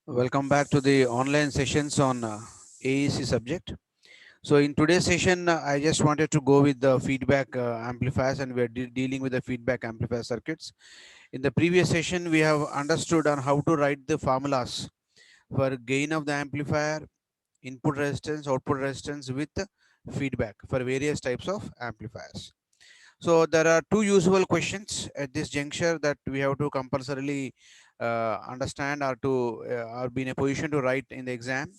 Welcome back to the online sessions on AEC subject. So in today's session, I just wanted to go with the feedback amplifiers, and we're dealing with the feedback amplifier circuits. In the previous session, we have understood on how to write the formulas for gain of the amplifier, input resistance, output resistance with feedback for various types of amplifiers. So there are two usual questions at this juncture that we have to compulsorily understand or to or be in a position to write in the exam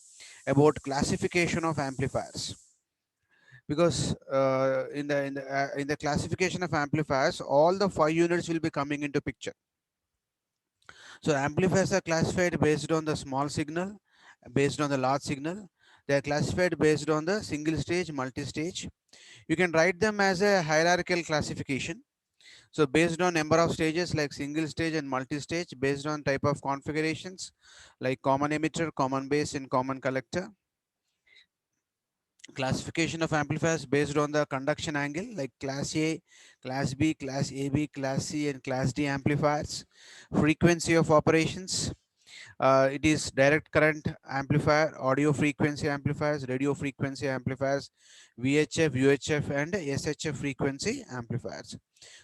about classification of amplifiers. Because in the classification of amplifiers, all the 5 units will be coming into picture. So amplifiers are classified based on the small signal, based on the large signal. They are classified based on the single stage, multi-stage. You can write them as a hierarchical classification. So based on number of stages like single stage and multi-stage, based on type of configurations like common emitter, common base, and common collector. Classification of amplifiers based on the conduction angle like class A, class B, class AB, class C, and class D amplifiers. Frequency of operations. It is direct current amplifier, audio frequency amplifiers, radio frequency amplifiers, VHF, UHF, and SHF frequency amplifiers.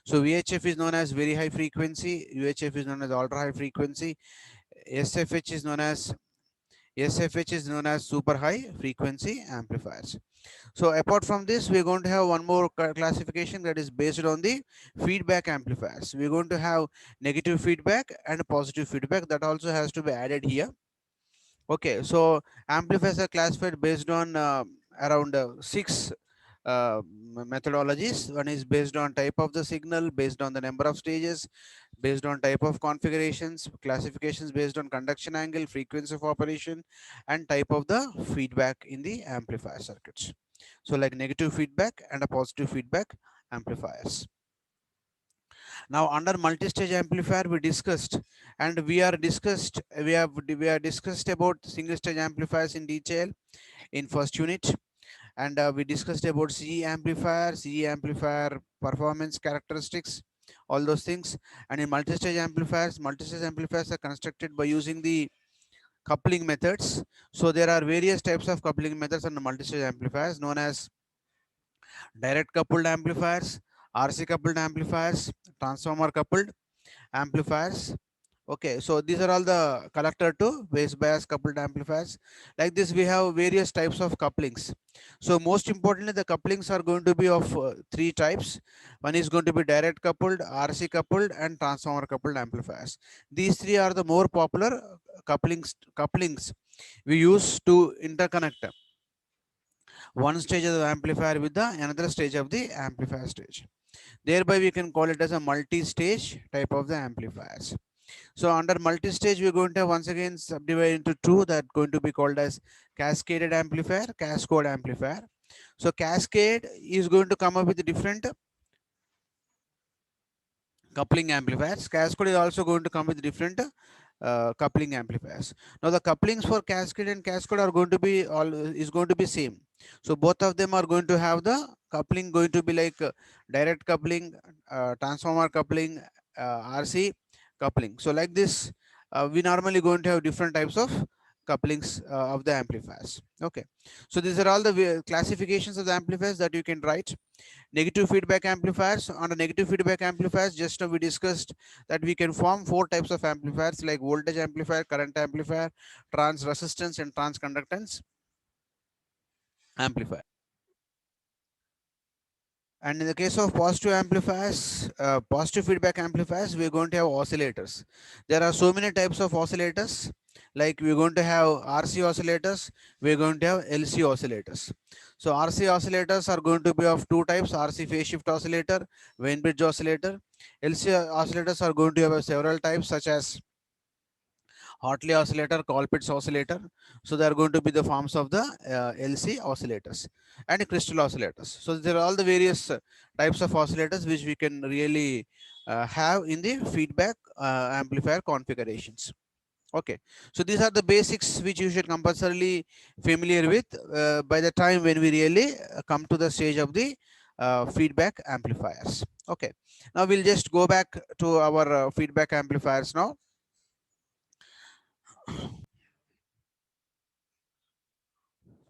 So VHF is known as very high frequency, UHF is known as ultra high frequency, SFH is known as SFH is known as super high frequency amplifiers. So apart from this, we're going to have one more classification that is based on the feedback amplifiers. We're going to have negative feedback and positive feedback that also has to be added here. Okay, so amplifiers are classified based on around six methodologies. One is based on type of the signal, based on the number of stages, based on type of configurations, classifications based on conduction angle, frequency of operation, and type of the feedback in the amplifier circuits. So like negative feedback and a positive feedback amplifiers. Now under multi-stage amplifier we discussed, and we are discussed about single stage amplifiers in detail in first unit, and we discussed about CE amplifier performance characteristics, all those things. And in multi-stage amplifiers are constructed by using the coupling methods. So there are various types of coupling methods on the multi-stage amplifiers known as direct coupled amplifiers, RC coupled amplifiers, transformer coupled amplifiers. Okay, so these are all the collector to base bias coupled amplifiers. Like this, we have various types of couplings. So most importantly, the couplings are going to be of three types. One is going to be direct coupled, RC coupled, and transformer coupled amplifiers. These three are the more popular couplings we use to interconnect one stage of the amplifier with the another stage of the amplifier stage. Thereby, we can call it as a multi-stage type of the amplifiers. So under multi-stage, we're going to have once again subdivide into two that going to be called as cascaded amplifier, cascode amplifier. So cascade is going to come up with different coupling amplifiers. Cascade is also going to come with different coupling amplifiers. Now the couplings for cascade and cascade are going to be all is going to be same. So both of them are going to have the coupling going to be like direct coupling, transformer coupling, RC coupling. So like this, we normally going to have different types of couplings of the amplifiers. Okay, so these are all the classifications of the amplifiers that you can write. Negative feedback amplifiers. On the negative feedback amplifiers, just now we discussed that we can form four types of amplifiers like voltage amplifier, current amplifier, trans resistance, and transconductance amplifier. And in the case of positive amplifiers, positive feedback amplifiers, we're going to have oscillators. There are so many types of oscillators. Like we're going to have RC oscillators, we're going to have LC oscillators. So RC oscillators are going to be of two types: RC phase shift oscillator, Wien bridge oscillator. LC oscillators are going to have several types, such as Hartley oscillator, Colpitts oscillator. So they are going to be the forms of the LC oscillators and crystal oscillators. So there are all the various types of oscillators which we can really have in the feedback amplifier configurations. Okay, so these are the basics which you should compulsorily familiar with by the time when we really come to the stage of the feedback amplifiers. Okay, now we'll just go back to our feedback amplifiers now.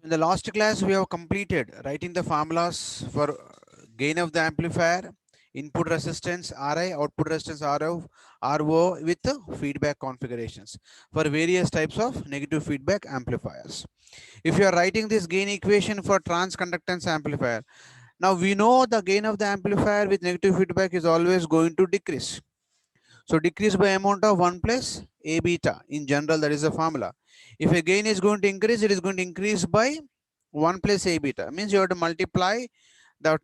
In the last class, we have completed writing the formulas for gain of the amplifier, input resistance Ri, output resistance RO with the feedback configurations for various types of negative feedback amplifiers. If you are writing this gain equation for transconductance amplifier, now we know the gain of the amplifier with negative feedback is always going to decrease. So decrease by amount of 1 plus A beta. In general, that is the formula. If a gain is going to increase, it is going to increase by 1 plus A beta. Means you have to multiply that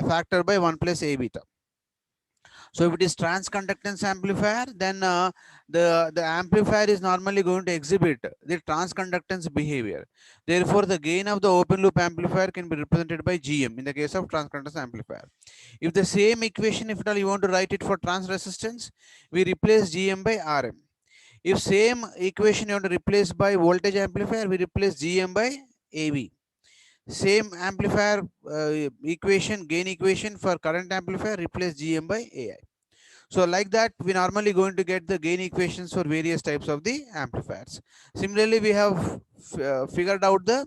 factor by 1 plus A beta. So if it is transconductance amplifier, then the amplifier is normally going to exhibit the transconductance behavior. Therefore, the gain of the open loop amplifier can be represented by GM in the case of transconductance amplifier. If the same equation, if at all you want to write it for trans resistance, we replace GM by RM. If same equation you want to replace by voltage amplifier, we replace GM by AV. Same amplifier equation, gain equation for current amplifier, replace GM by AI. So like that, we normally going to get the gain equations for various types of the amplifiers. Similarly, we have figured out the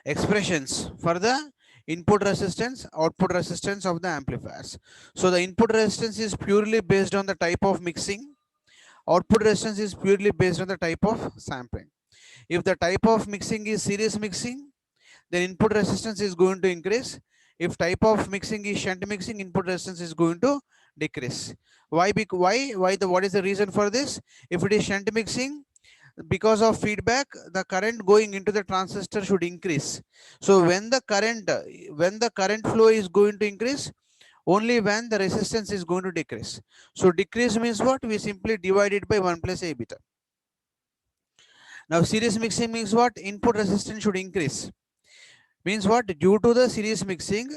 expressions for the input resistance, output resistance of the amplifiers. So the input resistance is purely based on the type of mixing. Output resistance is purely based on the type of sampling. If the type of mixing is series mixing, then input resistance is going to increase. If type of mixing is shunt mixing, input resistance is going to decrease. Why? What is the reason for this? If it is shunt mixing, because of feedback, the current going into the transistor should increase. So when the current flow is going to increase, only when the resistance is going to decrease. So decrease means what? We simply divide it by 1 plus A beta. Now series mixing means what? Input resistance should increase. Means what? Due to the series mixing,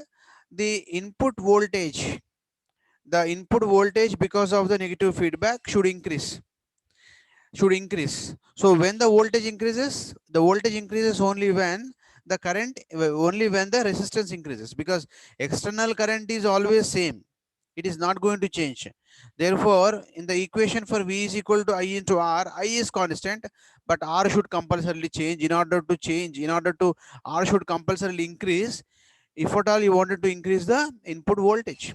the input voltage because of the negative feedback should increase. So when the voltage increases only when the resistance increases, because external current is always same. It is not going to change. Therefore, in the equation for V is equal to I into R, I is constant, but R should compulsorily change. R should compulsorily increase if at all you wanted to increase the input voltage.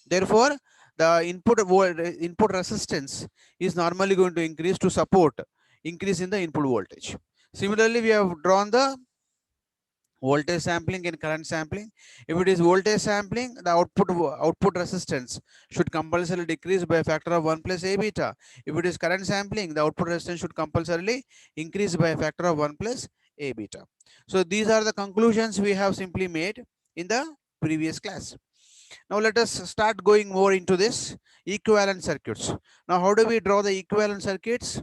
Therefore, the input resistance is normally going to increase to support increase in the input voltage. Similarly, we have drawn the voltage sampling and current sampling. If it is voltage sampling, the output resistance should compulsorily decrease by a factor of 1 plus A beta. If it is current sampling, the output resistance should compulsorily increase by a factor of 1 plus A beta. So these are the conclusions we have simply made in the previous class. Now let us start going more into this equivalent circuits. Now how do we draw the equivalent circuits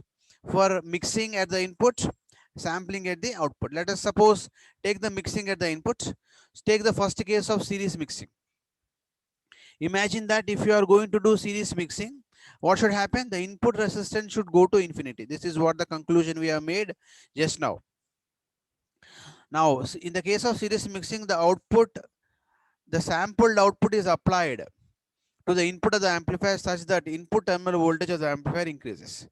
for mixing at the input, sampling at the output? Let us suppose take the mixing at the input. Take the first case of series mixing. Imagine that if you are going to do series mixing, what should happen? The input resistance should go to infinity. This is what the conclusion we have made just now. Now, in the case of series mixing, the sampled output is applied to the input of the amplifier such that input terminal voltage of the amplifier increases.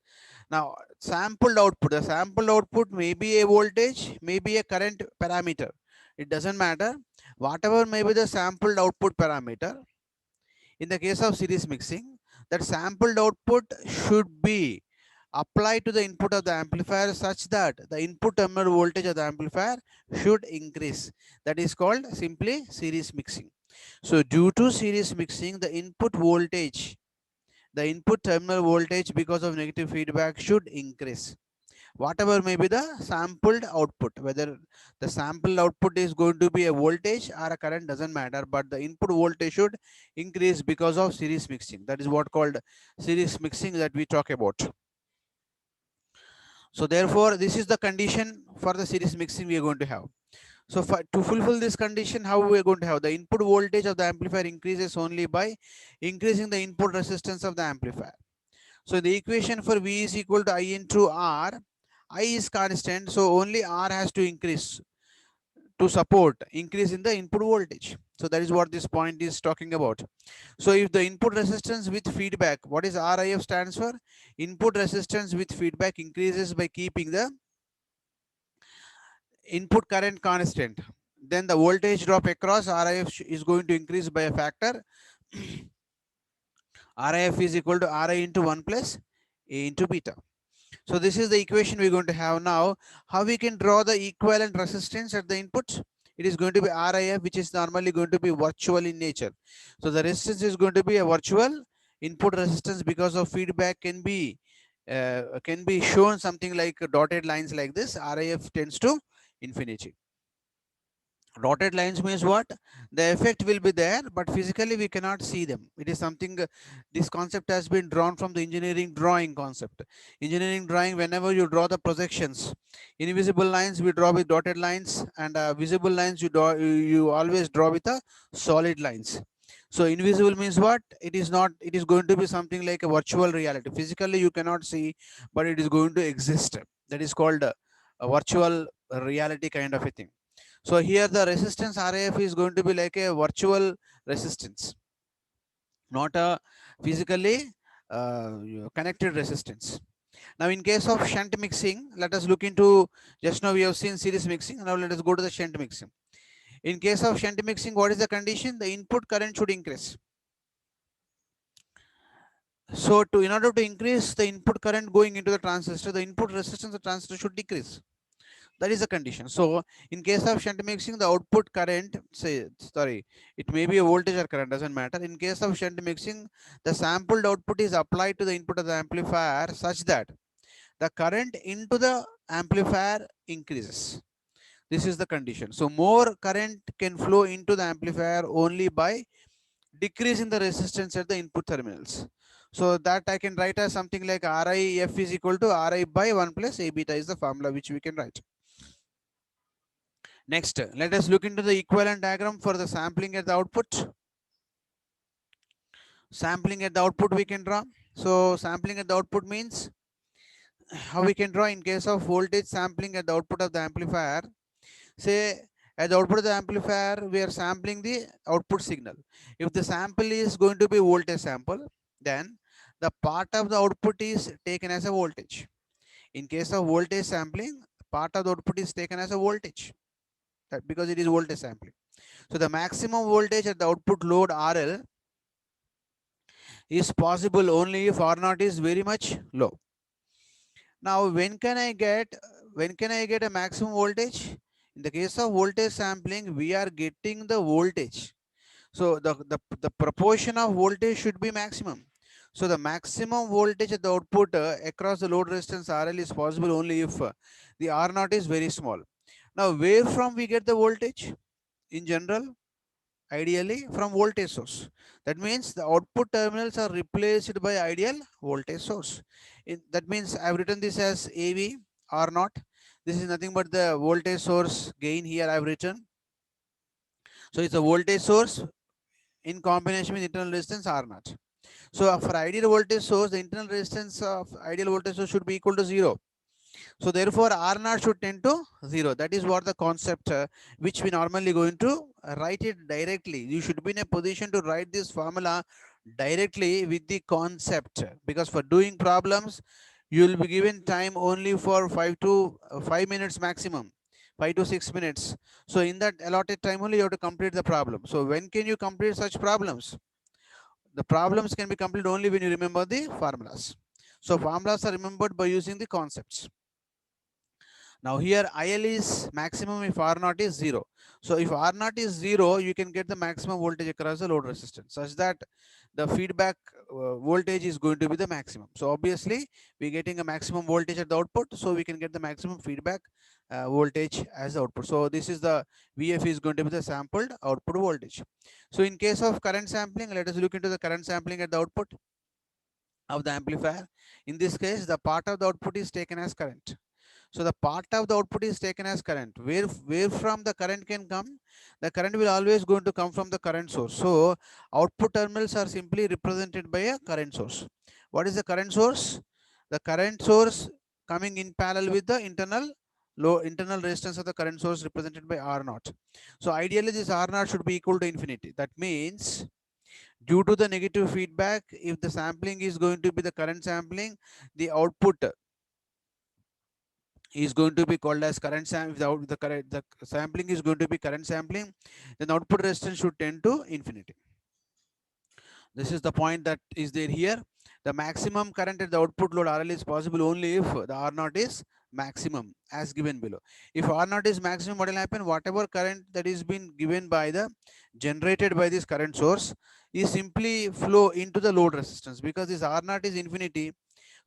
Now, the sampled output may be a voltage, may be a current parameter. It doesn't matter. Whatever may be the sampled output parameter, in the case of series mixing, that sampled output should be applied to the input of the amplifier such that the input terminal voltage of the amplifier should increase. That is called simply series mixing. So due to series mixing, the input terminal voltage because of negative feedback should increase. Whatever may be the sampled output, whether the sampled output is going to be a voltage or a current, doesn't matter, but the input voltage should increase because of series mixing. That is what called series mixing that we talk about. So therefore, this is the condition for the series mixing we are going to have. So to fulfill this condition, how we are going to have the input voltage of the amplifier increases only by increasing the input resistance of the amplifier. So the equation for V is equal to I into R. I is constant, so only R has to increase to support increase in the input voltage. So that is what this point is talking about. So if the input resistance with feedback, what is RIF stands for? Input resistance with feedback increases by keeping the input current constant, then the voltage drop across RIF is going to increase by a factor. RIF is equal to Ri into 1 plus A into beta. So this is the equation we're going to have now. How we can draw the equivalent resistance at the input? It is going to be RIF, which is normally going to be virtual in nature. So the resistance is going to be a virtual input resistance because of feedback can be shown something like dotted lines like this. RIF tends to infinity. Dotted lines means what? The effect will be there, but physically we cannot see them. It is something, this concept has been drawn from the engineering drawing concept. Engineering drawing, whenever you draw the projections, invisible lines we draw with dotted lines, and visible lines you always draw with a solid lines. So invisible means what? It is not, it is going to be something like a virtual reality. Physically you cannot see, but it is going to exist. That is called a virtual reality kind of a thing. So here the resistance RAF is going to be like a virtual resistance, not a physically connected resistance. Now in case of shunt mixing, let us look into, just now we have seen series mixing, now let us go to the shunt mixing. In case of shunt mixing, what is the condition? The input current should increase. So in order to increase the input current going into the transistor, the input resistance of the transistor should decrease. That is the condition. So in case of shunt mixing, the output current, it may be a voltage or current, doesn't matter. In case of shunt mixing, the sampled output is applied to the input of the amplifier such that the current into the amplifier increases. This is the condition. So more current can flow into the amplifier only by decreasing the resistance at the input terminals. So that I can write as something like RIF is equal to Ri by 1 plus A beta is the formula which we can write. Next, let us look into the equivalent diagram for the sampling at the output. Sampling at the output we can draw. So sampling at the output means how we can draw in case of voltage sampling at the output of the amplifier. Say at the output of the amplifier, we are sampling the output signal. If the sample is going to be voltage sample, then the part of the output is taken as a voltage. In case of voltage sampling, part of the output is taken as a voltage, because it is voltage sampling. So the maximum voltage at the output load RL is possible only if R0 is very much low. Now, when can I get a maximum voltage? In the case of voltage sampling, we are getting the voltage. So the proportion of voltage should be maximum. So the maximum voltage at the output across the load resistance RL is possible only if the R0 is very small. Now, where from we get the voltage? In general, ideally from voltage source. That means the output terminals are replaced by ideal voltage source. That means I've written this as AV or not. This is nothing but the voltage source gain here I've written. So it's a voltage source in combination with internal resistance R naught. So for ideal voltage source, the internal resistance of ideal voltage source should be equal to 0. So therefore, R naught should tend to 0. That is what the concept which we normally going to write it directly. You should be in a position to write this formula directly with the concept, because for doing problems, you will be given time only for 5 minutes maximum, 5 to 6 minutes. So in that allotted time only you have to complete the problem. So when can you complete such problems? The problems can be completed only when you remember the formulas. So formulas are remembered by using the concepts. Now here IL is maximum if R0 is 0. So if R0 is 0, you can get the maximum voltage across the load resistance such that the feedback voltage is going to be the maximum. So obviously we're getting a maximum voltage at the output, so we can get the maximum feedback voltage as the output. So this is the VF is going to be the sampled output voltage. So in case of current sampling, let us look into the current sampling at the output of the amplifier. In this case, the part of the output is taken as current. So the part of the output is taken as current. Where from the current can come? The current will always going to come from the current source. So output terminals are simply represented by a current source. What is the current source? The current source coming in parallel with the internal resistance of the current source represented by R0. So ideally this R0 should be equal to infinity. That means due to the negative feedback, if the sampling is going to be the current sampling, the output is going to be called as current sampling. If the sampling is going to be current sampling, then output resistance should tend to infinity. This is the point that is there here. The maximum current at the output load RL is possible only if the R0 is maximum as given below. If R0 is maximum, what will happen? Whatever current that is been given by the generated by this current source is simply flow into the load resistance, because this R0 is infinity.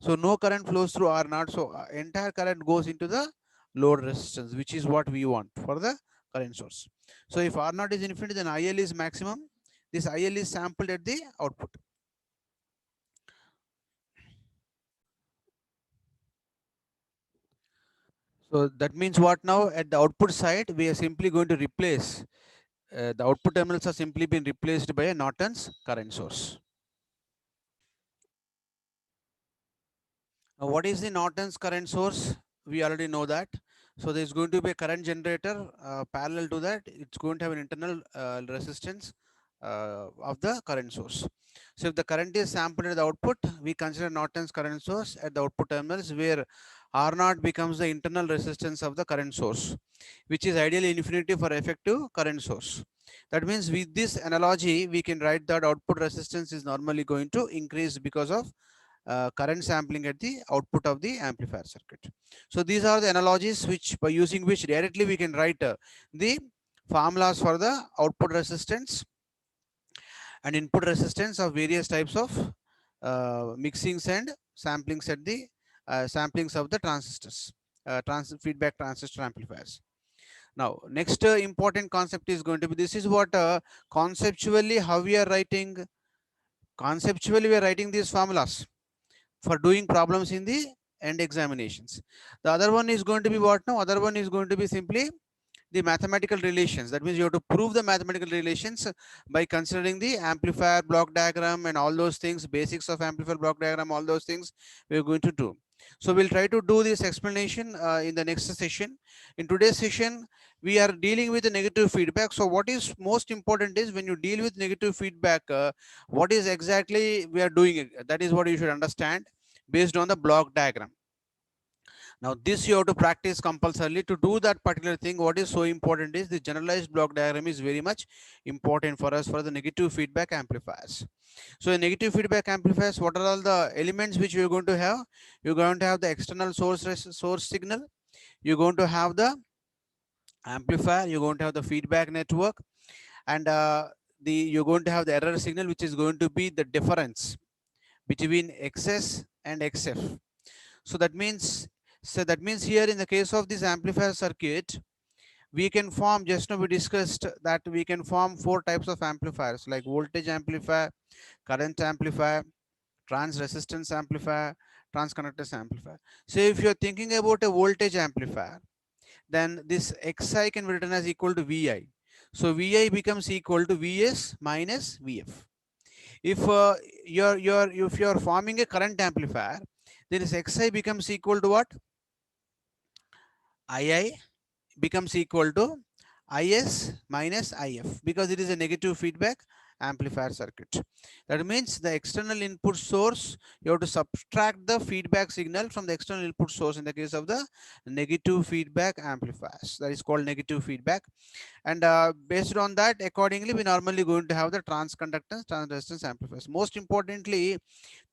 So no current flows through R0. So entire current goes into the load resistance, which is what we want for the current source. So if R0 is infinity, then IL is maximum. This IL is sampled at the output. So that means what now? At the output side, we are simply going to replace the output terminals are simply been replaced by a Norton's current source. Now, what is the Norton's current source? We already know that. So there is going to be a current generator parallel to that. It's going to have an internal resistance of the current source. So if the current is sampled at the output, we consider Norton's current source at the output terminals, where R0 becomes the internal resistance of the current source, which is ideally infinity for effective current source. That means with this analogy, we can write that output resistance is normally going to increase because of current sampling at the output of the amplifier circuit. So these are the analogies which, by using which directly we can write the formulas for the output resistance and input resistance of various types of mixings and samplings at the samplings of the transistors, feedback transistor amplifiers. Now, next important concept is going to be, this is what conceptually how we are writing. Conceptually, we are writing these formulas for doing problems in the end examinations. The other one is going to be what now? Other one is going to be simply the mathematical relations. That means you have to prove the mathematical relations by considering the amplifier block diagram and all those things, basics of amplifier block diagram, all those things we are going to do. So we'll try to do this explanation in the next session. In today's session, we are dealing with the negative feedback. So what is most important is, when you deal with negative feedback, what is exactly we are doing? That is what you should understand based on the block diagram. Now this you have to practice compulsorily. To do that particular thing, what is so important is the generalized block diagram is very much important for us for the negative feedback amplifiers. So in negative feedback amplifiers, what are all the elements which you're going to have? You're going to have the external source signal. You're going to have the amplifier. You're going to have the feedback network, and you're going to have the error signal, which is going to be the difference between XS and XF. So that means here in the case of this amplifier circuit, we can form, just now we discussed that we can form 4 types of amplifiers, like voltage amplifier, current amplifier, trans resistance amplifier, transconductance amplifier. So if you're thinking about a voltage amplifier, then this Xi can be written as equal to Vi. So Vi becomes equal to Vs minus Vf. If you're forming a current amplifier, then this Xi becomes equal to what? Ii becomes equal to Is minus If, because it is a negative feedback amplifier circuit. That means the external input source, you have to subtract the feedback signal from the external input source in the case of the negative feedback amplifiers. That is called negative feedback. And based on that, accordingly, we normally going to have the transconductance, transresistance amplifiers. Most importantly,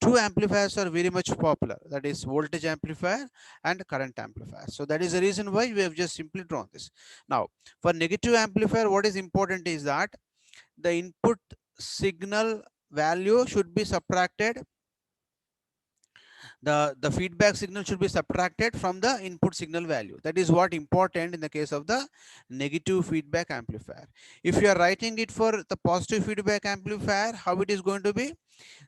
2 amplifiers are very much popular, that is voltage amplifier and current amplifier. So that is the reason why we have just simply drawn this. Now for negative amplifier, what is important is that the input signal value should be subtracted, the feedback signal should be subtracted from the input signal value. That is what important in the case of the negative feedback amplifier. If you are writing it for the positive feedback amplifier, how it is going to be?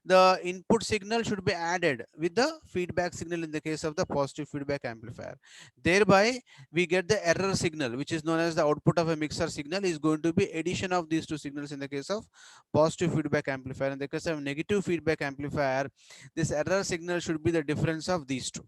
The input signal should be added with the feedback signal in the case of the positive feedback amplifier. Thereby we get the error signal, which is known as the output of a mixer signal, is going to be addition of these 2 signals in the case of positive feedback amplifier. In the case of negative feedback amplifier, this error signal should be the difference of these 2.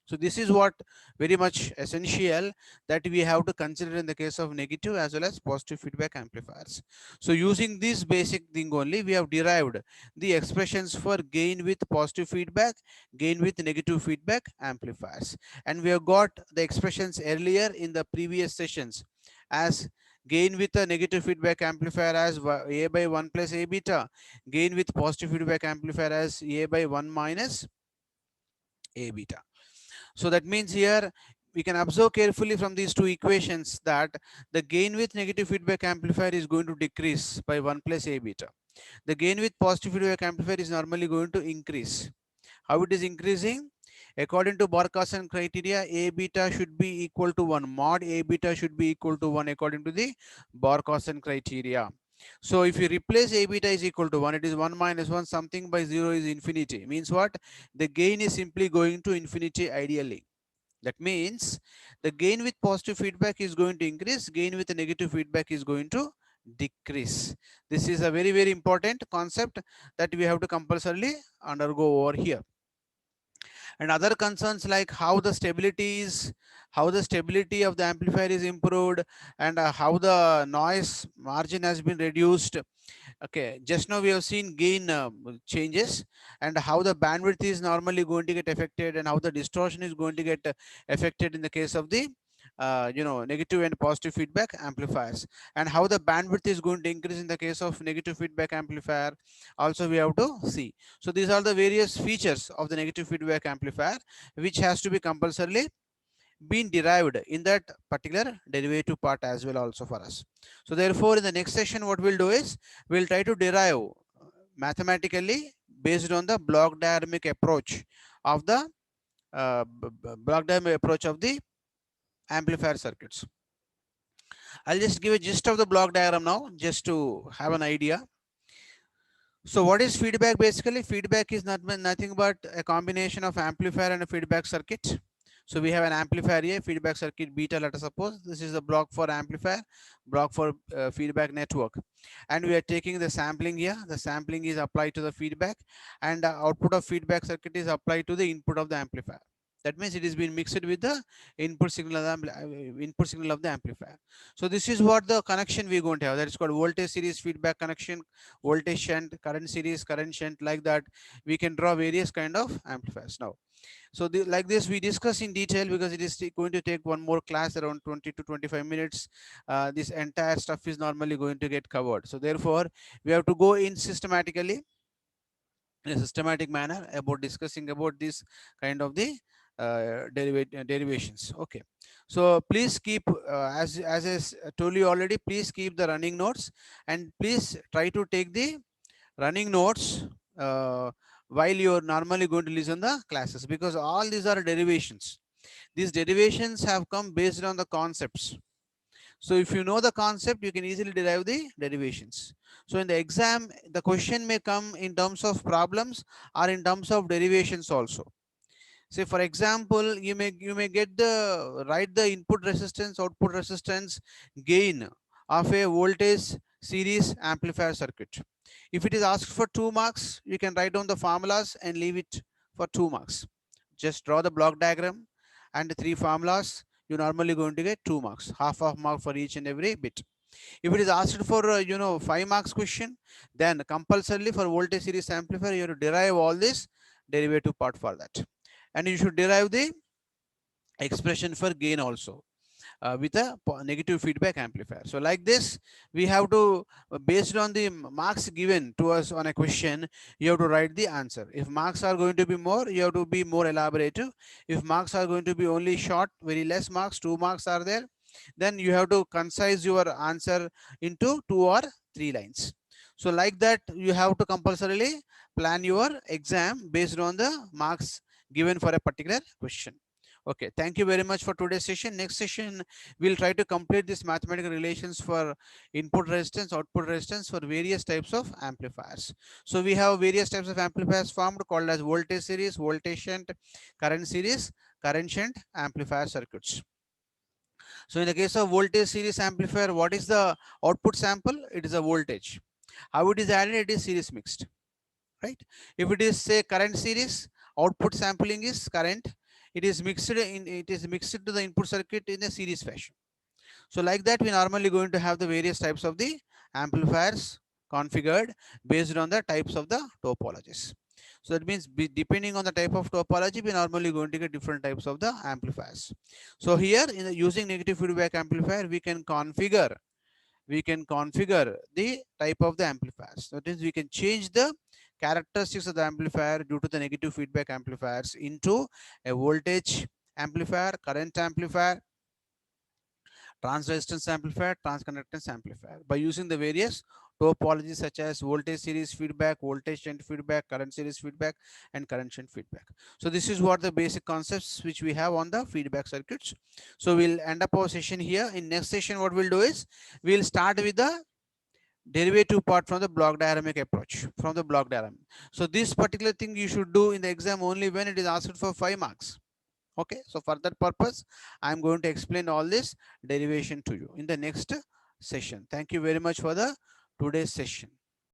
So this is what very much essential that we have to consider in the case of negative as well as positive feedback amplifiers. So using this basic thing only, we have derived the expressions for gain with positive feedback, gain with negative feedback amplifiers. And we have got the expressions earlier in the previous sessions as gain with a negative feedback amplifier as A by 1 plus A beta, gain with positive feedback amplifier as A by 1 minus A beta. So that means here we can observe carefully from these two equations that the gain with negative feedback amplifier is going to decrease by 1 plus A beta. The gain with positive feedback amplifier is normally going to increase. How it is increasing? According to Barkhasan criteria, A beta should be equal to 1. Mod A beta should be equal to 1 according to the Barkhasan criteria. So if you replace A beta is equal to 1, it is 1 minus 1, something by 0 is infinity. Means what? The gain is simply going to infinity ideally. That means the gain with positive feedback is going to increase, gain with negative feedback is going to decrease. This is a very, very important concept that we have to compulsorily undergo over here. And other concerns like how the stability of the amplifier is improved, and how the noise margin has been reduced. Okay, just now we have seen gain changes, and how the bandwidth is normally going to get affected, and how the distortion is going to get affected in the case of the negative and positive feedback amplifiers, and how the bandwidth is going to increase in the case of negative feedback amplifier also we have to see. So these are the various features of the negative feedback amplifier which has to be compulsorily been derived in that particular derivative part as well also for us. So therefore in the next session what we'll do is we'll try to derive mathematically based on the block diagramic approach of the block diagram approach of the amplifier circuits. I'll just give a gist of the block diagram now just to have an idea. So what is feedback? Basically feedback is nothing but a combination of amplifier and a feedback circuit. So we have an amplifier here, feedback circuit beta, let us suppose this is the block for amplifier, block for feedback network, and we are taking the sampling here. The sampling is applied to the feedback, and the output of feedback circuit is applied to the input of the amplifier. That means it is being mixed with the input signal of the amplifier. So this is what the connection we are going to have. That is called voltage series feedback connection, voltage shunt, current series, current shunt. Like that, we can draw various kind of amplifiers now. So like this we discuss in detail because it is going to take one more class around 20 to 25 minutes. This entire stuff is normally going to get covered. So therefore we have to go in systematically, in a systematic manner, about discussing about this kind of the derivations. Okay, so please keep as I told you already, please keep the running notes, and please try to take the running notes while you're normally going to listen the classes, because all these are derivations. These derivations have come based on the concepts. So if you know the concept, you can easily derive the derivations. So in the exam, the question may come in terms of problems or in terms of derivations also. Say for example, you may get the write the input resistance, output resistance, gain of a voltage series amplifier circuit. If it is asked for 2 marks, you can write down the formulas and leave it for 2 marks. Just draw the block diagram and the 3 formulas. You normally going to get 2 marks, half of mark for each and every bit. If it is asked for 5 marks question, then compulsorily for voltage series amplifier you have to derive all this derivative part for that, and you should derive the expression for gain also with a negative feedback amplifier. So like this we have to based on the marks given to us on a question, you have to write the answer. If marks are going to be more, you have to be more elaborative. If marks are going to be only short, very less marks, 2 marks are there, then you have to concise your answer into 2 or 3 lines. So like that you have to compulsorily plan your exam based on the marks given for a particular question. Okay, thank you very much for today's session. Next session we'll try to complete this mathematical relations for input resistance, output resistance for various types of amplifiers. So we have various types of amplifiers formed called as voltage series, voltage shunt, current series, current shunt amplifier circuits. So in the case of voltage series amplifier, what is the output sample? It is a voltage. How it is added? It is series mixed, right? If it is say current series, output sampling is current. it is mixed to the input circuit in a series fashion. So like that, we normally going to have the various types of the amplifiers configured based on the types of the topologies. So that means depending on the type of topology, we normally going to get different types of the amplifiers. So here in the, using negative feedback amplifier, we can configure the type of the amplifiers. That means we can change the characteristics of the amplifier due to the negative feedback amplifiers into a voltage amplifier, current amplifier, transresistance amplifier, transconductance amplifier by using the various topologies such as voltage series feedback, voltage shunt feedback, current series feedback, and current shunt feedback. So this is what the basic concepts which we have on the feedback circuits. So we'll end up our session here. In next session, what we'll do is we'll start with the derivative part from the block diagramic approach from the block diagram. So this particular thing you should do in the exam only when it is asked for 5 marks. Okay, so for that purpose, I'm going to explain all this derivation to you in the next session. Thank you very much for the today's session.